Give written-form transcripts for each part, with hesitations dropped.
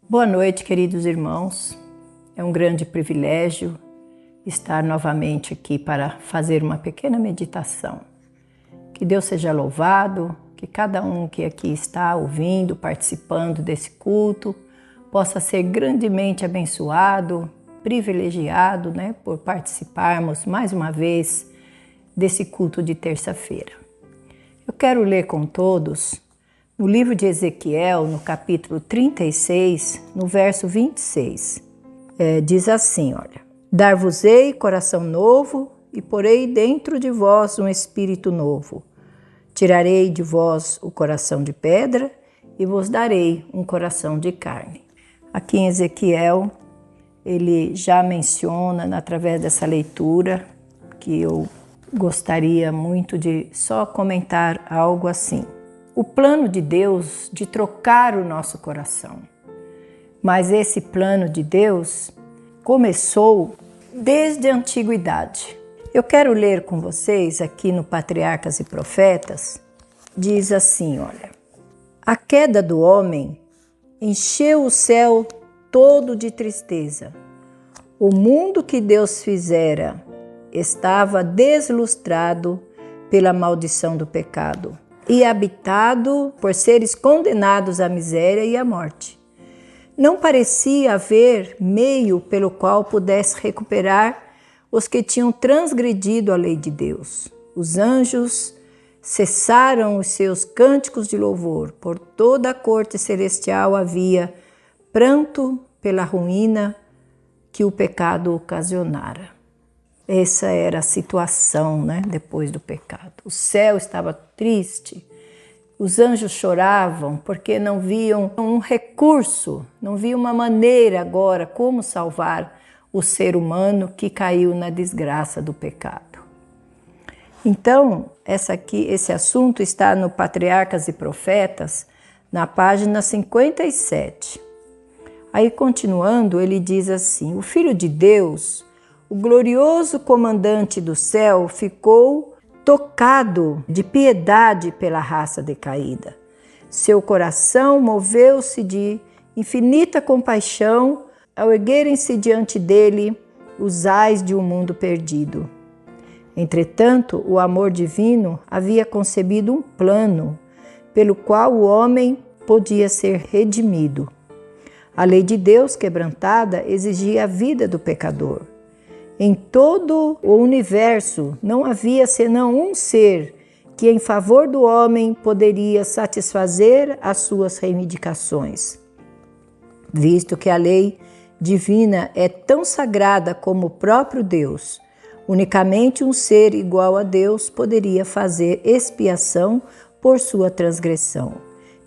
Boa noite, queridos irmãos. É um grande privilégio estar novamente aqui para fazer uma pequena meditação. Que Deus seja louvado, que cada um que aqui está ouvindo, participando desse culto, possa ser grandemente abençoado, privilegiado, por participarmos mais uma vez desse culto de terça-feira. Eu quero ler com todos no livro de Ezequiel, no capítulo 36, no verso 26. Diz assim, olha: Dar-vos-ei coração novo e porei dentro de vós um espírito novo. Tirarei de vós o coração de pedra e vos darei um coração de carne. Aqui em Ezequiel, ele já menciona, através dessa leitura, que eu gostaria muito de só comentar algo assim. O plano de Deus de trocar o nosso coração. Mas esse plano de Deus começou desde a antiguidade. Eu quero ler com vocês aqui no Patriarcas e Profetas, diz assim, olha: A queda do homem encheu o céu todo de tristeza. O mundo que Deus fizera estava deslustrado pela maldição do pecado e habitado por seres condenados à miséria e à morte. Não parecia haver meio pelo qual pudesse recuperar os que tinham transgredido a lei de Deus. Os anjos cessaram os seus cânticos de louvor. Por toda a corte celestial havia pranto pela ruína que o pecado ocasionara. Essa era a situação, depois do pecado. O céu estava triste, os anjos choravam porque não viam um recurso, não viam uma maneira agora como salvar o ser humano que caiu na desgraça do pecado. Então, esse assunto está no Patriarcas e Profetas, na página 57. Aí, continuando, ele diz assim: O Filho de Deus, o glorioso comandante do céu, ficou tocado de piedade pela raça decaída. Seu coração moveu-se de infinita compaixão ao erguerem-se diante dele os ais de um mundo perdido. Entretanto, o amor divino havia concebido um plano pelo qual o homem podia ser redimido. A lei de Deus quebrantada exigia a vida do pecador. Em todo o universo não havia senão um ser que, em favor do homem, poderia satisfazer as suas reivindicações. Visto que a lei divina é tão sagrada como o próprio Deus, unicamente um ser igual a Deus poderia fazer expiação por sua transgressão.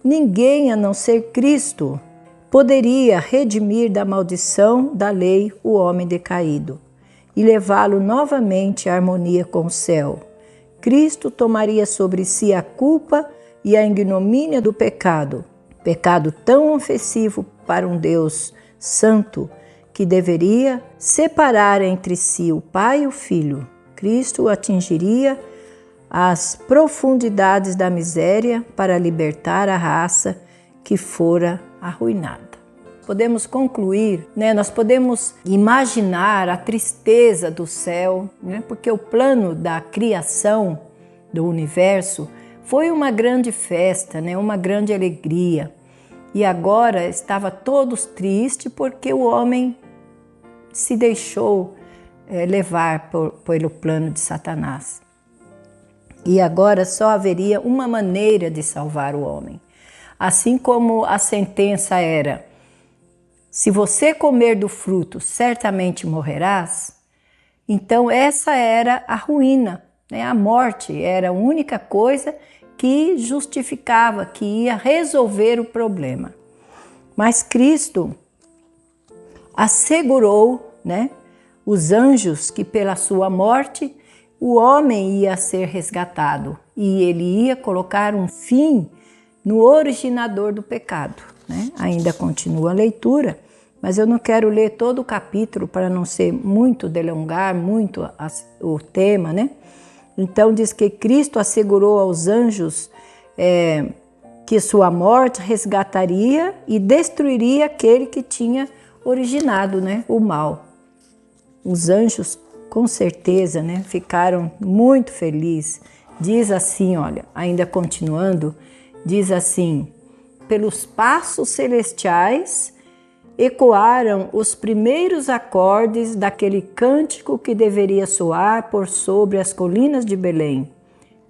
Ninguém, a não ser Cristo, poderia redimir da maldição da lei o homem decaído e levá-lo novamente à harmonia com o céu. Cristo tomaria sobre si a culpa e a ignomínia do pecado tão ofensivo para um Deus santo que deveria separar entre si o Pai e o Filho. Cristo atingiria as profundidades da miséria para libertar a raça que fora arruinada. Podemos concluir, nós podemos imaginar a tristeza do céu, porque o plano da criação do universo foi uma grande festa, uma grande alegria. E agora estava todos tristes porque o homem se deixou levar pelo plano de Satanás. E agora só haveria uma maneira de salvar o homem. Assim como a sentença era: se você comer do fruto, certamente morrerás. Então essa era a ruína, a morte era a única coisa que justificava, que ia resolver o problema. Mas Cristo assegurou, os anjos que pela sua morte o homem ia ser resgatado e ele ia colocar um fim no originador do pecado. Ainda continua a leitura, mas eu não quero ler todo o capítulo para não ser muito, delongar muito o tema, Então diz que Cristo assegurou aos anjos que sua morte resgataria e destruiria aquele que tinha originado, né, o mal. Os anjos, com certeza, né, ficaram muito felizes. Diz assim, olha, ainda continuando, diz assim: pelos passos celestiais ecoaram os primeiros acordes daquele cântico que deveria soar por sobre as colinas de Belém.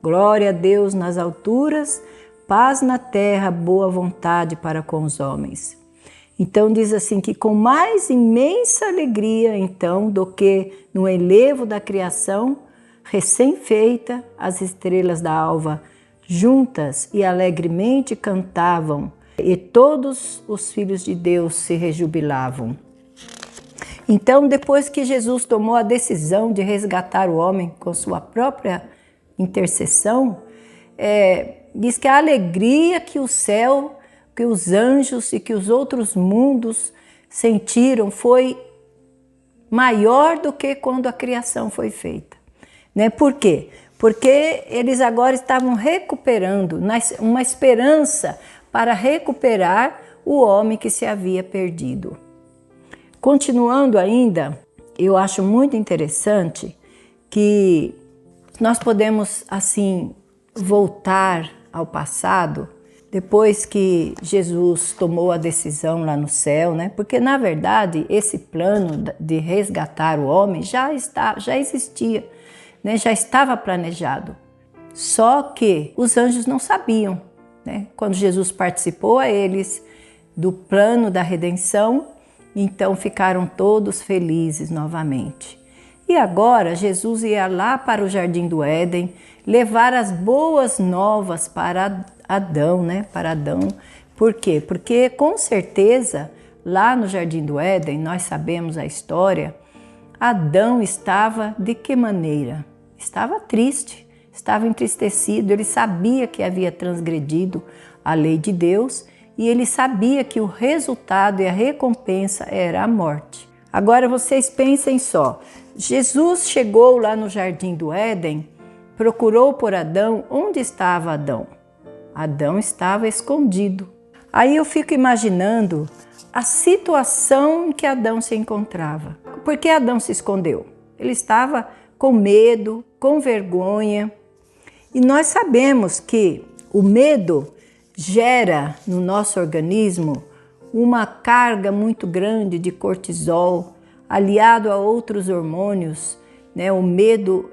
Glória a Deus nas alturas, paz na terra, boa vontade para com os homens. Então diz assim que com mais imensa alegria então do que no enlevo da criação recém-feita, as estrelas da alva juntas e alegremente cantavam, e todos os filhos de Deus se rejubilavam. Então, depois que Jesus tomou a decisão de resgatar o homem com sua própria intercessão, diz que a alegria que o céu, que os anjos e que os outros mundos sentiram foi maior do que quando a criação foi feita. Né? Por quê? Porque eles agora estavam recuperando, uma esperança para recuperar o homem que se havia perdido. Continuando ainda, eu acho muito interessante que nós podemos, assim, voltar ao passado, depois que Jesus tomou a decisão lá no céu, né? Porque, na verdade, esse plano de resgatar o homem já existia, né? Já estava planejado. Só que os anjos não sabiam, né? Quando Jesus participou a eles do plano da redenção, então ficaram todos felizes novamente. E agora Jesus ia lá para o Jardim do Éden levar as boas novas para Adão, né? Para Adão. Por quê? Porque com certeza lá no Jardim do Éden, nós sabemos a história, Adão estava de que maneira? Estava triste, estava entristecido, ele sabia que havia transgredido a lei de Deus e ele sabia que o resultado e a recompensa era a morte. Agora vocês pensem só, Jesus chegou lá no Jardim do Éden, procurou por Adão. Onde estava Adão? Adão estava escondido. Aí eu fico imaginando a situação em que Adão se encontrava. Por que Adão se escondeu? Ele estava com medo, com vergonha. E nós sabemos que o medo gera no nosso organismo uma carga muito grande de cortisol, aliado a outros hormônios, né? O medo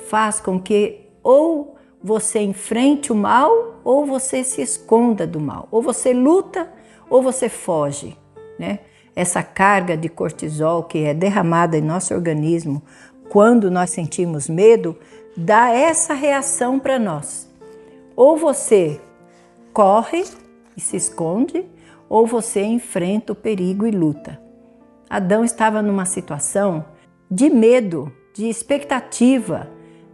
faz com que ou você enfrente o mal ou você se esconda do mal, ou você luta ou você foge, né? Essa carga de cortisol que é derramada em nosso organismo quando nós sentimos medo dá essa reação para nós. Ou você corre e se esconde, ou você enfrenta o perigo e luta. Adão estava numa situação de medo, de expectativa,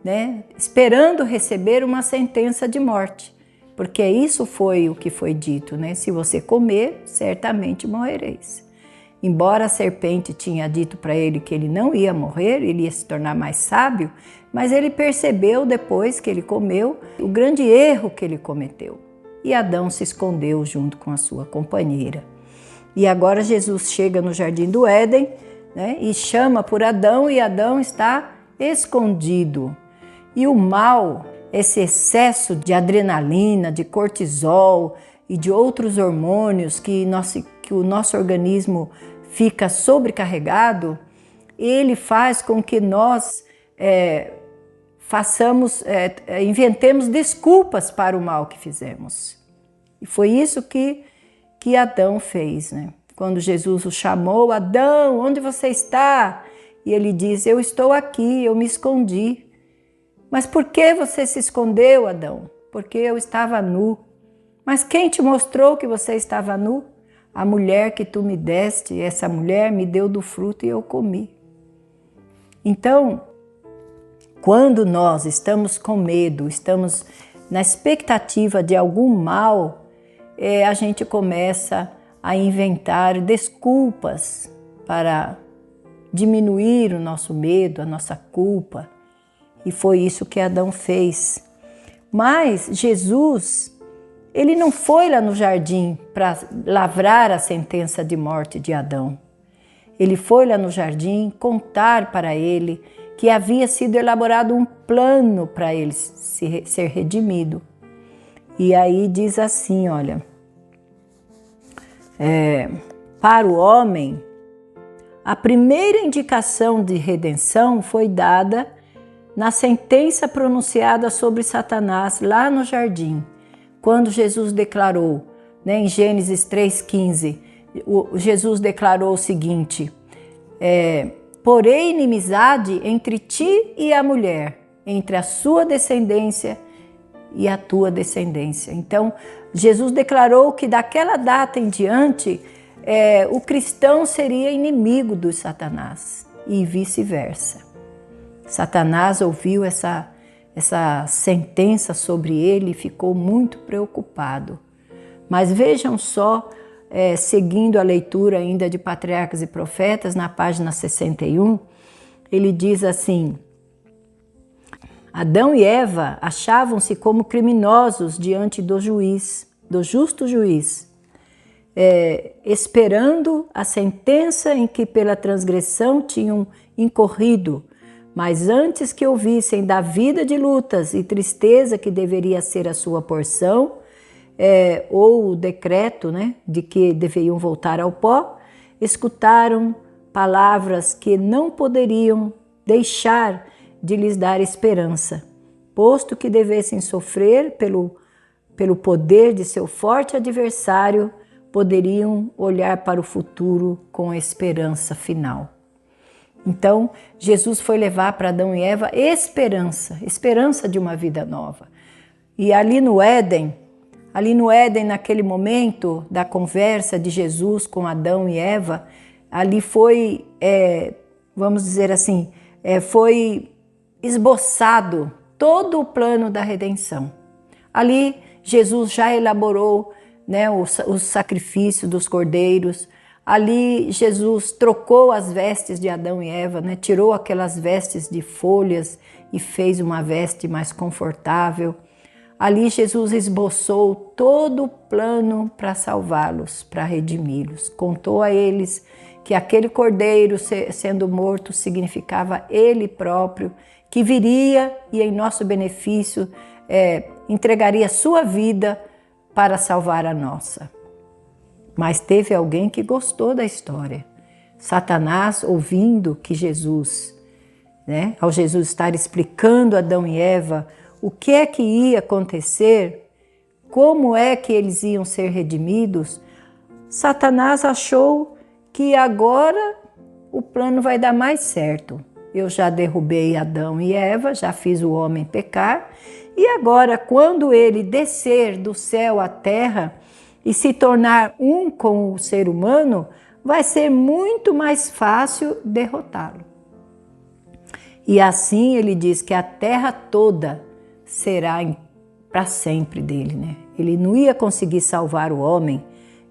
né? Esperando receber uma sentença de morte, porque isso foi o que foi dito, né? Se você comer, certamente morrereis. Embora a serpente tinha dito para ele que ele não ia morrer, ele ia se tornar mais sábio, mas ele percebeu depois que ele comeu o grande erro que ele cometeu. E Adão se escondeu junto com a sua companheira. E agora Jesus chega no Jardim do Éden, né, e chama por Adão, e Adão está escondido. E o mal, esse excesso de adrenalina, de cortisol e de outros hormônios que o nosso organismo fica sobrecarregado, ele faz com que nós inventemos desculpas para o mal que fizemos. E foi isso que Adão fez, né? Quando Jesus o chamou: Adão, onde você está? E ele diz: eu estou aqui, eu me escondi. Mas por que você se escondeu, Adão? Porque eu estava nu. Mas quem te mostrou que você estava nu? A mulher que tu me deste, essa mulher me deu do fruto e eu comi. Então, quando nós estamos com medo, estamos na expectativa de algum mal, a gente começa a inventar desculpas para diminuir o nosso medo, a nossa culpa. E foi isso que Adão fez. Mas Jesus, Ele não foi lá no jardim para lavrar a sentença de morte de Adão. Ele foi lá no jardim contar para ele que havia sido elaborado um plano para ele ser redimido. E aí diz assim, olha, para o homem, a primeira indicação de redenção foi dada na sentença pronunciada sobre Satanás lá no jardim, quando Jesus declarou, né, em Gênesis 3,15, Jesus declarou o seguinte, porém inimizade entre ti e a mulher, entre a sua descendência e a tua descendência. Então, Jesus declarou que daquela data em diante, o cristão seria inimigo do Satanás e vice-versa. Satanás ouviu essa sentença sobre ele e ficou muito preocupado. Mas vejam só, seguindo a leitura ainda de Patriarcas e Profetas, na página 61, ele diz assim, Adão e Eva achavam-se como criminosos diante do juiz, do justo juiz, esperando a sentença em que pela transgressão tinham incorrido, mas antes que ouvissem da vida de lutas e tristeza que deveria ser a sua porção, ou o decreto, né, de que deveriam voltar ao pó, escutaram palavras que não poderiam deixar de lhes dar esperança, posto que devessem sofrer pelo poder de seu forte adversário, poderiam olhar para o futuro com esperança final. Então, Jesus foi levar para Adão e Eva esperança de uma vida nova. E ali no Éden, naquele momento da conversa de Jesus com Adão e Eva, ali foi, vamos dizer assim, foi esboçado todo o plano da redenção. Ali Jesus já elaborou, né, o sacrifício dos cordeiros. Ali Jesus trocou as vestes de Adão e Eva, né, tirou aquelas vestes de folhas e fez uma veste mais confortável. Ali Jesus esboçou todo o plano para salvá-los, para redimi-los. Contou a eles que aquele cordeiro sendo morto significava ele próprio, que viria e em nosso benefício entregaria sua vida para salvar a nossa. Mas teve alguém que gostou da história. Satanás, ouvindo que Jesus, né, ao Jesus estar explicando a Adão e Eva o que é que ia acontecer, como é que eles iam ser redimidos, Satanás achou que agora o plano vai dar mais certo. Eu já derrubei Adão e Eva, já fiz o homem pecar, e agora quando ele descer do céu à terra e se tornar um com o ser humano, vai ser muito mais fácil derrotá-lo. E assim ele diz que a terra toda será para sempre dele, né? Ele não ia conseguir salvar o homem.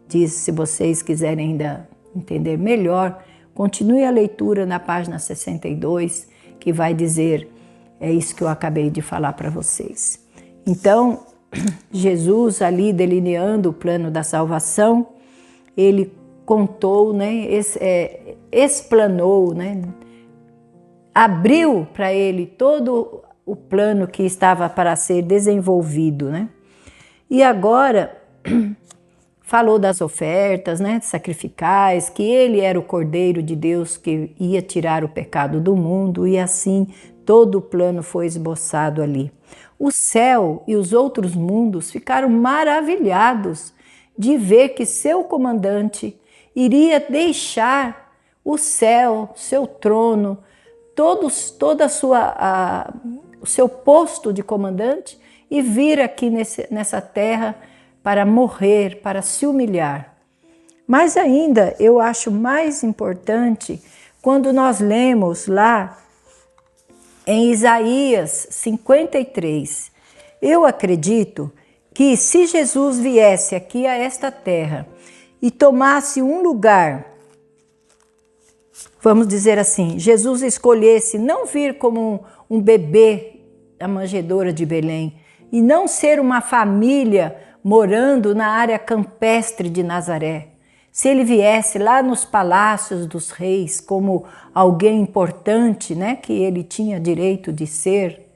Diz, se vocês quiserem ainda entender melhor, continue a leitura na página 62, que vai dizer, isso que eu acabei de falar para vocês. Então, Jesus ali delineando o plano da salvação, ele contou, né, explanou, né, abriu para ele todo o plano que estava para ser desenvolvido, né? E agora falou das ofertas, né, sacrificais, que ele era o Cordeiro de Deus que ia tirar o pecado do mundo, e assim todo o plano foi esboçado ali. O céu e os outros mundos ficaram maravilhados de ver que seu comandante iria deixar o céu, seu trono, o seu posto de comandante e vir aqui nessa terra para morrer, para se humilhar. Mas ainda eu acho mais importante quando nós lemos lá em Isaías 53. Eu acredito que se Jesus viesse aqui a esta terra e tomasse um lugar, vamos dizer assim, Jesus escolhesse não vir como um bebê da manjedoura de Belém e não ser uma família morando na área campestre de Nazaré, se ele viesse lá nos palácios dos reis como alguém importante, né, que ele tinha direito de ser,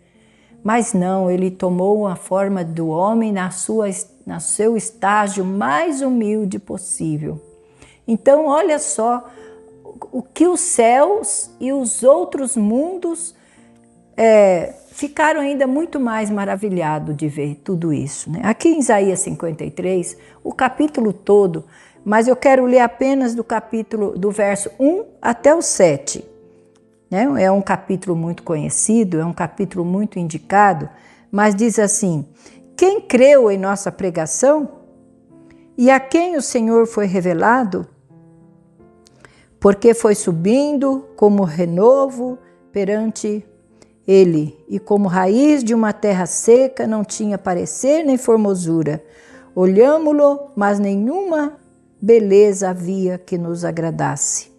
mas não, ele tomou a forma do homem no seu estágio mais humilde possível. Então, olha só o que os céus e os outros mundos ficaram ainda muito mais maravilhados de ver tudo isso, né? Aqui em Isaías 53, o capítulo todo, mas eu quero ler apenas do verso 1 até o 7. Né? É um capítulo muito conhecido, é um capítulo muito indicado, mas diz assim: quem creu em nossa pregação e a quem o Senhor foi revelado? Porque foi subindo como renovo perante ele, e como raiz de uma terra seca, não tinha parecer nem formosura. Olhámo-lo, mas nenhuma beleza havia que nos agradasse.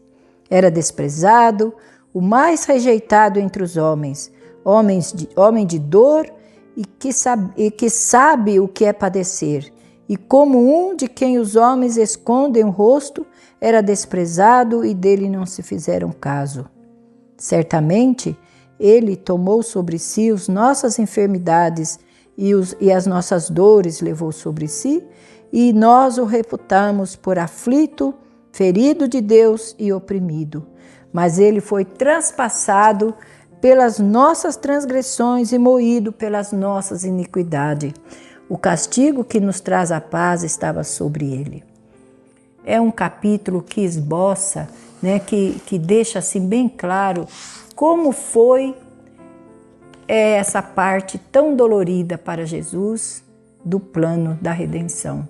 Era desprezado, o mais rejeitado entre os homens, homem de dor e que sabe o que é padecer. E como um de quem os homens escondem o rosto, era desprezado e dele não se fizeram caso. Certamente, ele tomou sobre si as nossas enfermidades e as nossas dores levou sobre si, e nós o reputamos por aflito, ferido de Deus e oprimido. Mas ele foi transpassado pelas nossas transgressões e moído pelas nossas iniquidades. O castigo que nos traz a paz estava sobre ele. É um capítulo que esboça, né, que deixa assim bem claro como foi essa parte tão dolorida para Jesus do plano da redenção.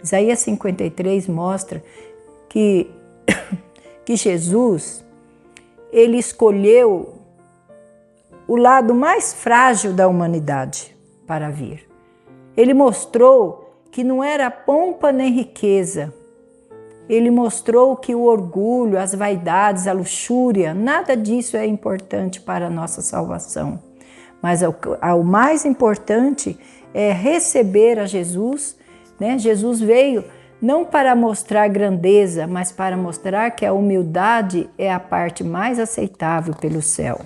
Isaías 53 mostra que Jesus, ele escolheu o lado mais frágil da humanidade para vir. Ele mostrou que não era pompa nem riqueza. Ele mostrou que o orgulho, as vaidades, a luxúria, nada disso é importante para a nossa salvação. Mas o mais importante é receber a Jesus, né? Jesus veio não para mostrar grandeza, mas para mostrar que a humildade é a parte mais aceitável pelo céu.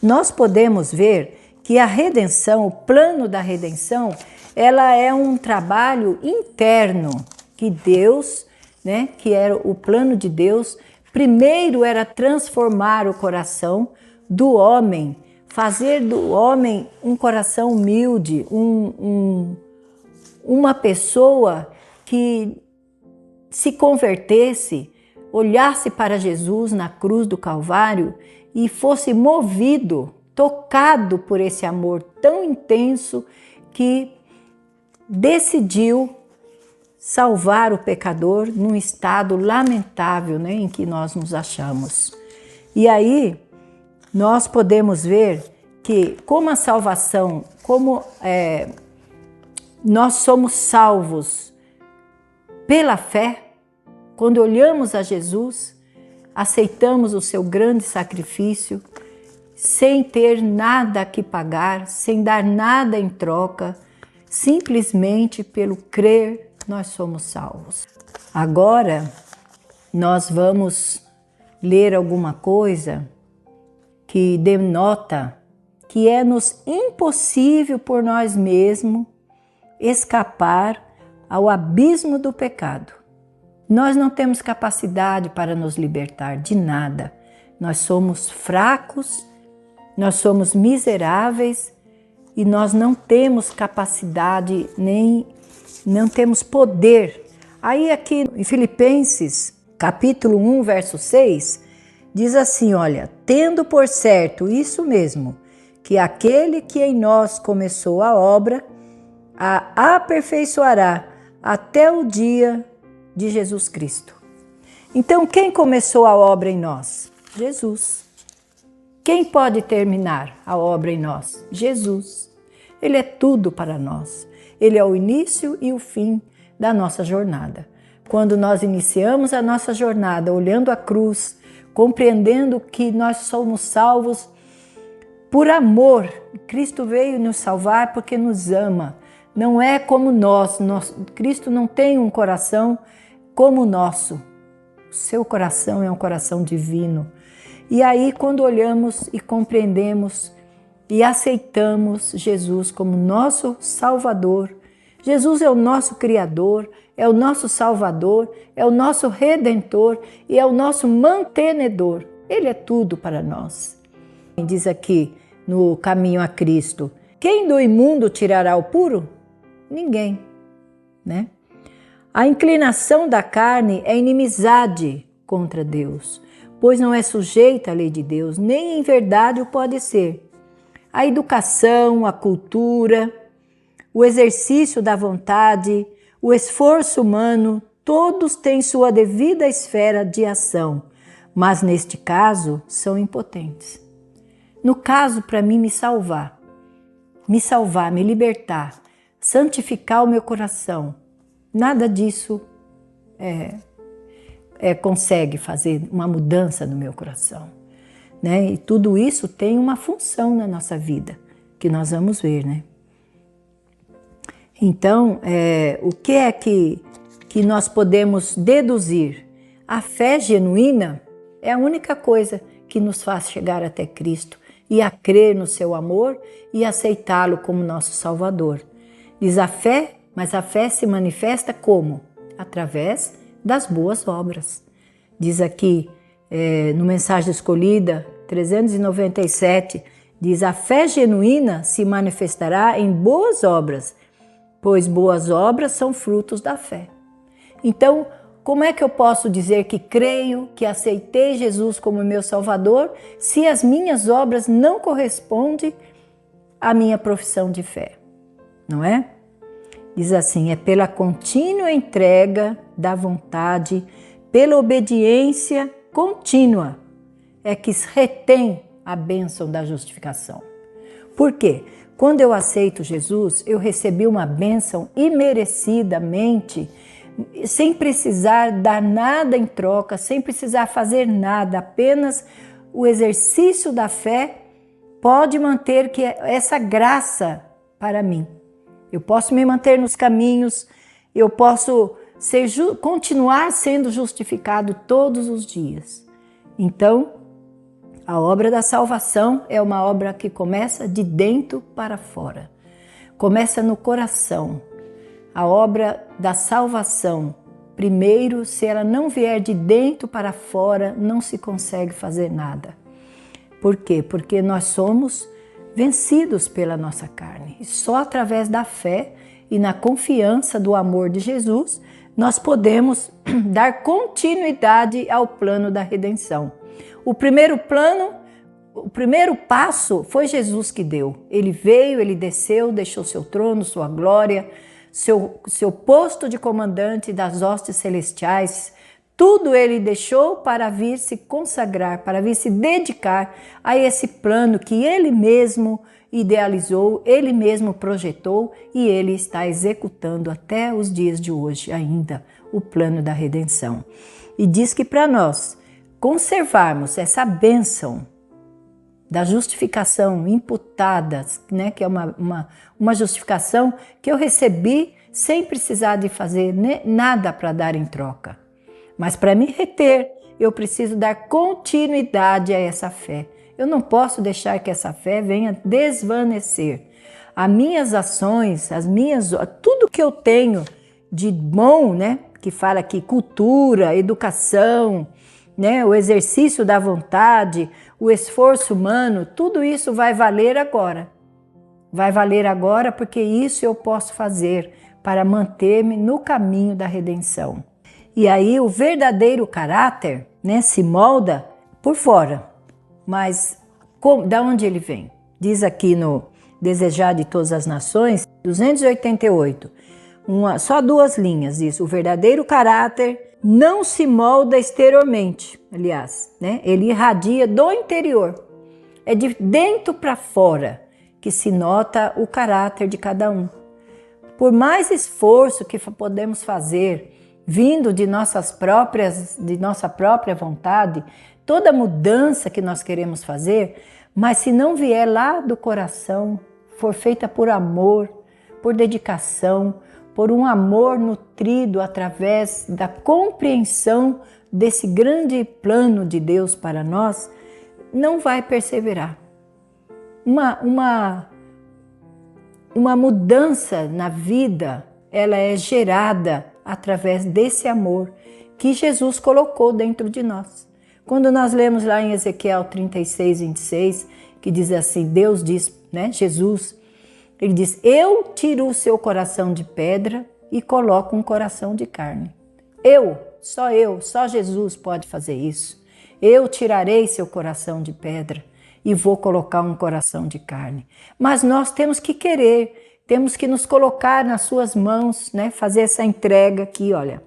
Nós podemos ver que a redenção, o plano da redenção, ela é um trabalho interno que Deus, né, que era o plano de Deus, primeiro era transformar o coração do homem, fazer do homem um coração humilde, uma pessoa que se convertesse, olhasse para Jesus na cruz do Calvário e fosse movido, tocado por esse amor tão intenso que decidiu salvar o pecador num estado lamentável, né, em que nós nos achamos. E aí nós podemos ver que como a salvação, nós somos salvos pela fé, quando olhamos a Jesus, aceitamos o seu grande sacrifício, sem ter nada que pagar, sem dar nada em troca, simplesmente pelo crer, nós somos salvos. Agora, nós vamos ler alguma coisa que denota que é-nos impossível por nós mesmos escapar ao abismo do pecado. Nós não temos capacidade para nos libertar de nada. Nós somos fracos, nós somos miseráveis e nós não temos capacidade nem não temos poder. Aí aqui em Filipenses, capítulo 1, verso 6, diz assim, olha, tendo por certo isso mesmo, que aquele que em nós começou a obra, a aperfeiçoará até o dia de Jesus Cristo. Então, quem começou a obra em nós? Jesus. Quem pode terminar a obra em nós? Jesus. Ele é tudo para nós. Ele é o início e o fim da nossa jornada. Quando nós iniciamos a nossa jornada olhando a cruz, compreendendo que nós somos salvos por amor, Cristo veio nos salvar porque nos ama, Não é como nós. Cristo não tem um coração como o nosso. O seu coração é um coração divino. E aí, quando olhamos e compreendemos e aceitamos Jesus como nosso Salvador, Jesus é o nosso Criador, é o nosso Salvador, é o nosso Redentor e é o nosso mantenedor. Ele é tudo para nós. Diz aqui no Caminho a Cristo: quem do imundo tirará o puro? Ninguém, né? A inclinação da carne é inimizade contra Deus, pois não é sujeita à lei de Deus, nem em verdade o pode ser. A educação, a cultura, o exercício da vontade, o esforço humano, todos têm sua devida esfera de ação, mas neste caso são impotentes. No caso, para mim, me salvar, me libertar, santificar o meu coração, nada disso consegue fazer uma mudança no meu coração, né? E tudo isso tem uma função na nossa vida, que nós vamos ver, né? Então, o que é que nós podemos deduzir? A fé genuína é a única coisa que nos faz chegar até Cristo e a crer no seu amor e aceitá-lo como nosso Salvador. Diz a fé, mas a fé se manifesta como? Através das boas obras. Diz aqui no Mensagem Escolhida 397, diz: a fé genuína se manifestará em boas obras, pois boas obras são frutos da fé. Então, como é que eu posso dizer que creio, que aceitei Jesus como meu Salvador, se as minhas obras não correspondem à minha profissão de fé? Não é? Diz assim: é pela contínua entrega da vontade, pela obediência contínua, é que se retém a bênção da justificação. Por quê? Quando eu aceito Jesus, eu recebi uma bênção imerecidamente, sem precisar dar nada em troca, sem precisar fazer nada, apenas o exercício da fé pode manter que essa graça para mim. Eu posso me manter nos caminhos, eu posso continuar sendo justificado todos os dias. Então, a obra da salvação é uma obra que começa de dentro para fora. Começa no coração. A obra da salvação, primeiro, se ela não vier de dentro para fora, não se consegue fazer nada. Por quê? Porque nós somos vencidos pela nossa carne. E só através da fé e na confiança do amor de Jesus, nós podemos dar continuidade ao plano da redenção. O primeiro passo foi Jesus que deu. Ele veio, ele desceu, deixou seu trono, sua glória, seu posto de comandante das hostes celestiais. Tudo ele deixou para vir se consagrar, para vir se dedicar a esse plano que ele mesmo idealizou, ele mesmo projetou e ele está executando até os dias de hoje ainda o plano da redenção. E diz que para nós conservarmos essa bênção da justificação imputada, né, que é uma justificação que eu recebi sem precisar de fazer nada para dar em troca. Mas para me reter, eu preciso dar continuidade a essa fé. Eu não posso deixar que essa fé venha desvanecer. As minhas ações, tudo que eu tenho de bom, né, que fala aqui cultura, educação, né, o exercício da vontade, o esforço humano, tudo isso vai valer agora. Vai valer agora porque isso eu posso fazer para manter-me no caminho da redenção. E aí o verdadeiro caráter, né, se molda por fora. Mas da onde ele vem? Diz aqui no Desejar de Todas as Nações, 288, só 2 linhas, diz: o verdadeiro caráter não se molda exteriormente, aliás, né? Ele irradia do interior. É de dentro para fora que se nota o caráter de cada um. Por mais esforço que podemos fazer, vindo de nossa própria vontade, toda mudança que nós queremos fazer, mas se não vier lá do coração, for feita por amor, por dedicação, por um amor nutrido através da compreensão desse grande plano de Deus para nós, não vai perseverar. Uma mudança na vida, ela é gerada através desse amor que Jesus colocou dentro de nós. Quando nós lemos lá em Ezequiel 36, 26, que diz assim, Deus diz, né, Jesus, ele diz, eu tiro o seu coração de pedra e coloco um coração de carne. Só Jesus pode fazer isso. Eu tirarei seu coração de pedra e vou colocar um coração de carne. Mas nós temos que querer, temos que nos colocar nas suas mãos, né? Fazer essa entrega aqui, olha.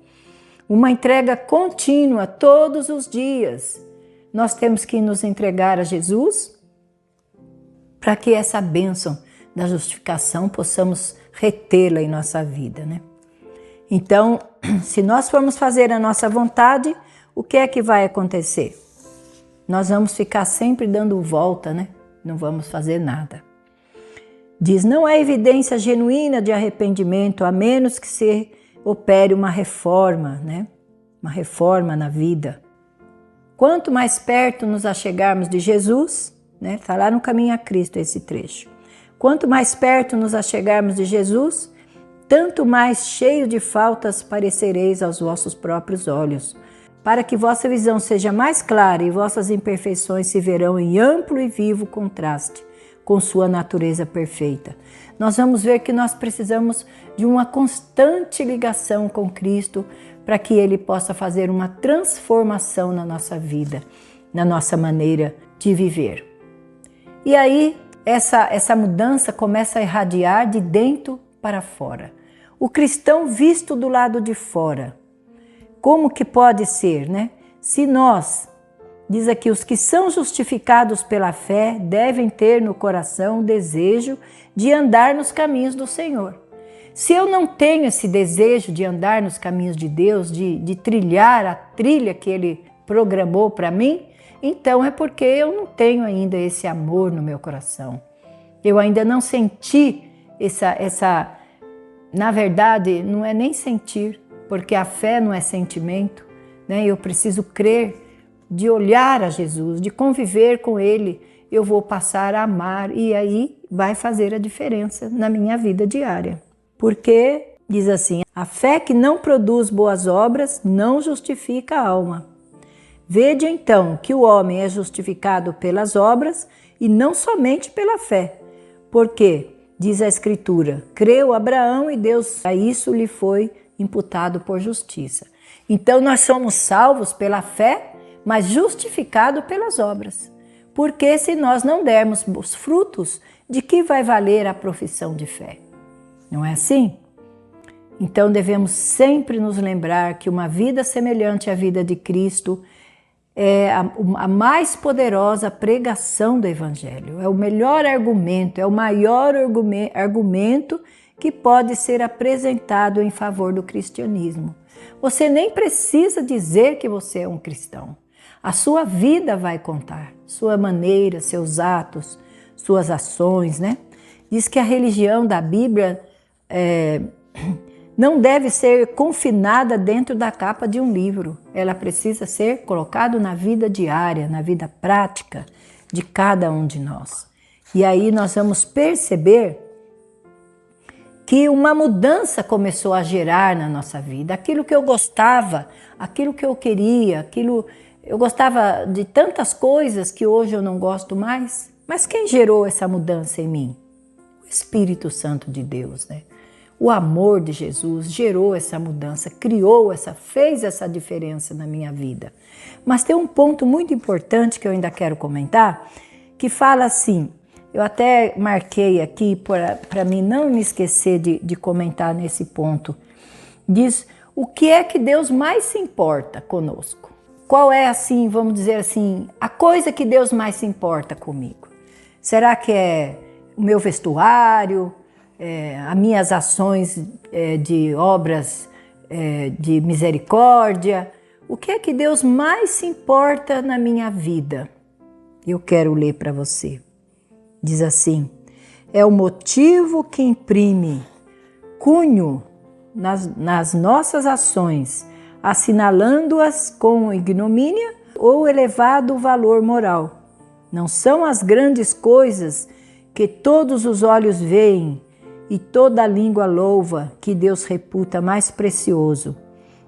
Uma entrega contínua, todos os dias. Nós temos que nos entregar a Jesus para que essa bênção da justificação possamos retê-la em nossa vida, né? Então, se nós formos fazer a nossa vontade, o que é que vai acontecer? Nós vamos ficar sempre dando volta, né? Não vamos fazer nada. Diz, não há evidência genuína de arrependimento, a menos que se opere uma reforma, né? Uma reforma na vida. Quanto mais perto nos achegarmos de Jesus, né? Está lá no Caminho a Cristo esse trecho. Quanto mais perto nos achegarmos de Jesus, tanto mais cheio de faltas parecereis aos vossos próprios olhos, para que vossa visão seja mais clara e vossas imperfeições se verão em amplo e vivo contraste com sua natureza perfeita. Nós vamos ver que nós precisamos de uma constante ligação com Cristo para que Ele possa fazer uma transformação na nossa vida, na nossa maneira de viver. E aí, essa mudança começa a irradiar de dentro para fora. O cristão visto do lado de fora. Como que pode ser, né? Se nós, diz aqui, os que são justificados pela fé devem ter no coração o desejo de andar nos caminhos do Senhor. Se eu não tenho esse desejo de andar nos caminhos de Deus, de trilhar a trilha que Ele programou para mim, então é porque eu não tenho ainda esse amor no meu coração. Eu ainda não senti essa na verdade, não é nem sentir, porque a fé não é sentimento, né? Eu preciso crer, de olhar a Jesus, de conviver com Ele, eu vou passar a amar e aí vai fazer a diferença na minha vida diária. Porque, diz assim, a fé que não produz boas obras não justifica a alma. Vede então que o homem é justificado pelas obras e não somente pela fé, porque diz a Escritura, creu Abraão e Deus a isso lhe foi imputado por justiça. Então nós somos salvos pela fé, mas justificados pelas obras. Porque se nós não dermos os frutos, de que vai valer a profissão de fé? Não é assim? Então devemos sempre nos lembrar que uma vida semelhante à vida de Cristo é a mais poderosa pregação do Evangelho. É o melhor argumento, é o maior argumento que pode ser apresentado em favor do cristianismo. Você nem precisa dizer que você é um cristão. A sua vida vai contar, sua maneira, seus atos, suas ações, né? Diz que a religião da Bíblia não deve ser confinada dentro da capa de um livro. Ela precisa ser colocada na vida diária, na vida prática de cada um de nós. E aí nós vamos perceber que uma mudança começou a gerar na nossa vida. Aquilo que eu gostava, aquilo que eu queria, eu gostava de tantas coisas que hoje eu não gosto mais. Mas quem gerou essa mudança em mim? O Espírito Santo de Deus, né? O amor de Jesus gerou essa mudança, fez essa diferença na minha vida. Mas tem um ponto muito importante que eu ainda quero comentar, que fala assim, eu até marquei aqui para mim não me esquecer de comentar nesse ponto. Diz, o que é que Deus mais se importa conosco? Qual é, assim, vamos dizer assim, a coisa que Deus mais se importa comigo? Será que é o meu vestuário? As minhas ações de obras de misericórdia? O que é que Deus mais se importa na minha vida? Eu quero ler para você. Diz assim, é o motivo que imprime cunho nas nossas ações, assinalando-as com ignomínia ou elevado valor moral. Não são as grandes coisas que todos os olhos veem e toda a língua louva que Deus reputa mais precioso.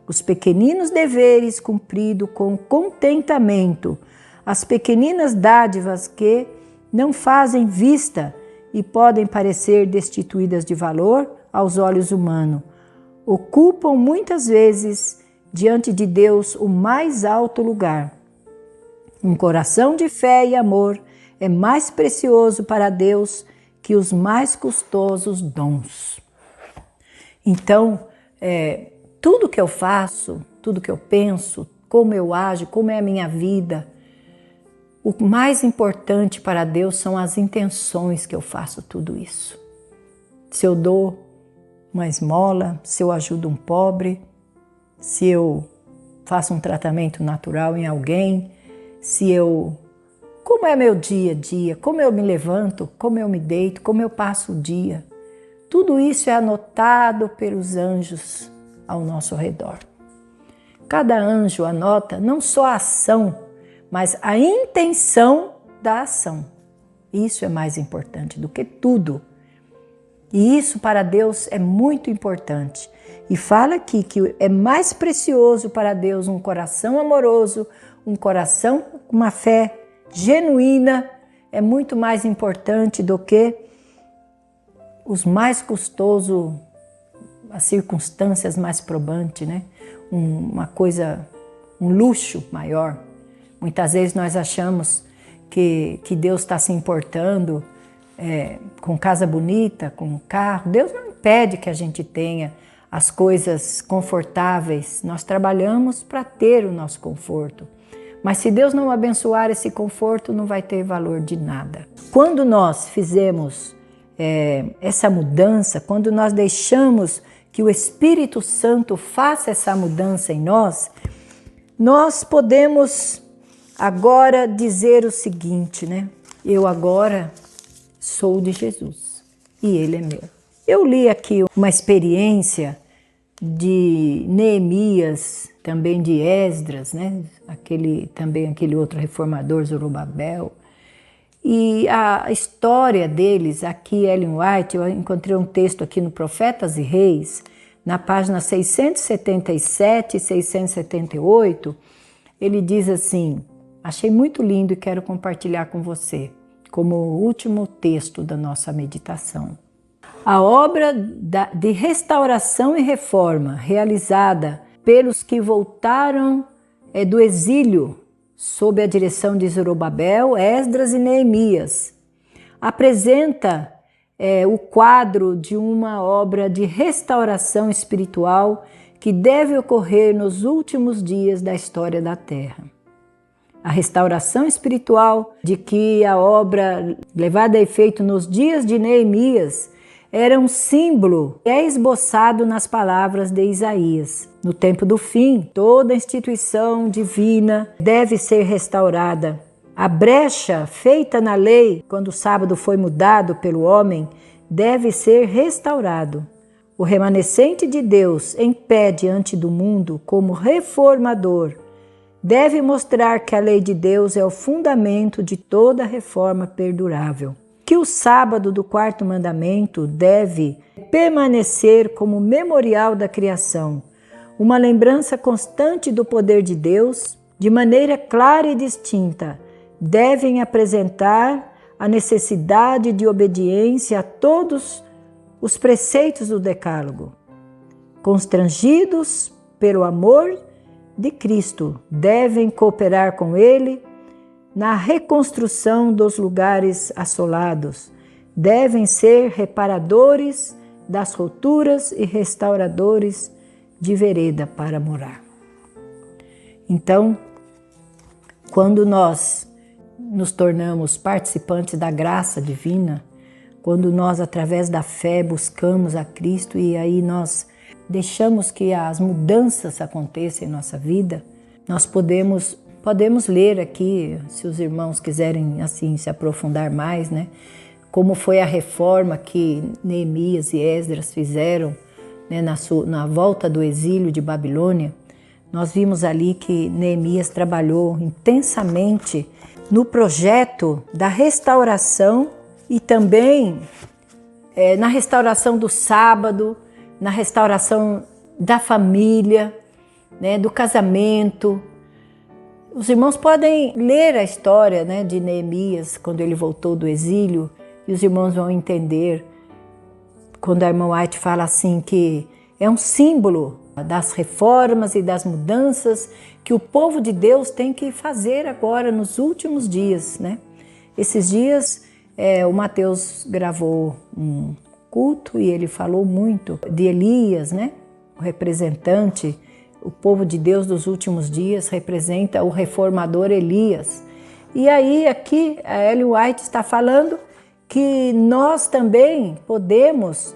Os pequeninos deveres cumpridos com contentamento, as pequeninas dádivas que não fazem vista e podem parecer destituídas de valor aos olhos humanos, ocupam muitas vezes diante de Deus o mais alto lugar. Um coração de fé e amor é mais precioso para Deus que os mais custosos dons. Então, tudo que eu faço, tudo que eu penso, como eu ajo, como é a minha vida, o mais importante para Deus são as intenções que eu faço tudo isso. Se eu dou uma esmola, se eu ajudo um pobre, se eu faço um tratamento natural em alguém, como é meu dia a dia, como eu me levanto, como eu me deito, como eu passo o dia. Tudo isso é anotado pelos anjos ao nosso redor. Cada anjo anota não só a ação, mas a intenção da ação. Isso é mais importante do que tudo. E isso para Deus é muito importante. E fala aqui que é mais precioso para Deus um coração amoroso, um coração com uma fé genuína, é muito mais importante do que os mais custosos, as circunstâncias mais probantes, né? Uma coisa, um luxo maior. Muitas vezes nós achamos que Deus está se importando com casa bonita, com carro. Deus não impede que a gente tenha as coisas confortáveis. Nós trabalhamos para ter o nosso conforto. Mas se Deus não abençoar esse conforto, não vai ter valor de nada. Quando nós fizemos essa mudança, quando nós deixamos que o Espírito Santo faça essa mudança em nós, nós podemos agora dizer o seguinte, né? Eu agora sou de Jesus e Ele é meu. Eu li aqui uma experiência de Neemias, também de Esdras, né? Também aquele outro reformador, Zorobabel. E a história deles, aqui Ellen White, eu encontrei um texto aqui no Profetas e Reis, na página 677 e 678, ele diz assim, achei muito lindo e quero compartilhar com você, como último texto da nossa meditação. A obra de restauração e reforma realizada pelos que voltaram do exílio sob a direção de Zorobabel, Esdras e Neemias, apresenta o quadro de uma obra de restauração espiritual que deve ocorrer nos últimos dias da história da Terra. A restauração espiritual de que a obra levada a efeito nos dias de Neemias era um símbolo esboçado nas palavras de Isaías. No tempo do fim, toda instituição divina deve ser restaurada. A brecha feita na lei, quando o sábado foi mudado pelo homem, deve ser restaurado. O remanescente de Deus, em pé diante do mundo, como reformador, deve mostrar que a lei de Deus é o fundamento de toda reforma perdurável. Que o sábado do quarto mandamento deve permanecer como memorial da criação, uma lembrança constante do poder de Deus, de maneira clara e distinta, devem apresentar a necessidade de obediência a todos os preceitos do Decálogo. Constrangidos pelo amor de Cristo, devem cooperar com Ele na reconstrução dos lugares assolados, devem ser reparadores das rupturas e restauradores de vereda para morar. Então, quando nós nos tornamos participantes da graça divina, quando nós, através da fé, buscamos a Cristo e aí nós deixamos que as mudanças aconteçam em nossa vida, nós podemos ler aqui, se os irmãos quiserem assim se aprofundar mais, né? Como foi a reforma que Neemias e Esdras fizeram né, na volta do exílio de Babilônia, nós vimos ali que Neemias trabalhou intensamente no projeto da restauração e também na restauração do sábado, na restauração da família, né, do casamento. Os irmãos podem ler a história, né, de Neemias quando ele voltou do exílio e os irmãos vão entender quando a irmã White fala assim que é um símbolo das reformas e das mudanças que o povo de Deus tem que fazer agora nos últimos dias, né? Esses dias o Mateus gravou um culto e ele falou muito de Elias, né? O representante, o povo de Deus dos últimos dias representa o reformador Elias. E aí aqui a Ellen White está falando que nós também podemos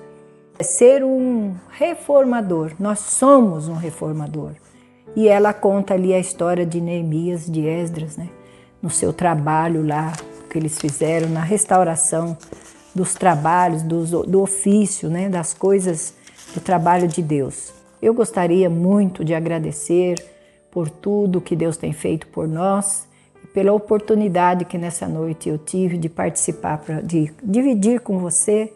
ser um reformador, nós somos um reformador. E ela conta ali a história de Neemias, de Esdras, né? No seu trabalho lá, que eles fizeram na restauração dos trabalhos, do ofício, né? Das coisas do trabalho de Deus. Eu gostaria muito de agradecer por tudo que Deus tem feito por nós e pela oportunidade que nessa noite eu tive de participar, de dividir com você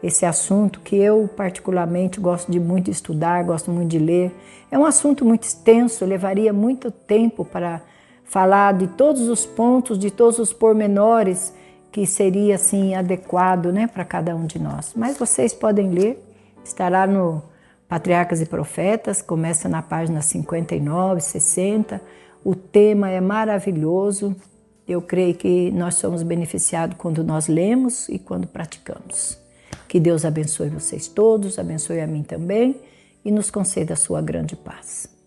esse assunto que eu particularmente gosto de muito estudar, gosto muito de ler. É um assunto muito extenso, levaria muito tempo para falar de todos os pontos, de todos os pormenores que seria assim adequado, né, para cada um de nós. Mas vocês podem ler, estará no Patriarcas e Profetas, começa na página 59, 60. O tema é maravilhoso. Eu creio que nós somos beneficiados quando nós lemos e quando praticamos. Que Deus abençoe vocês todos, abençoe a mim também e nos conceda a sua grande paz.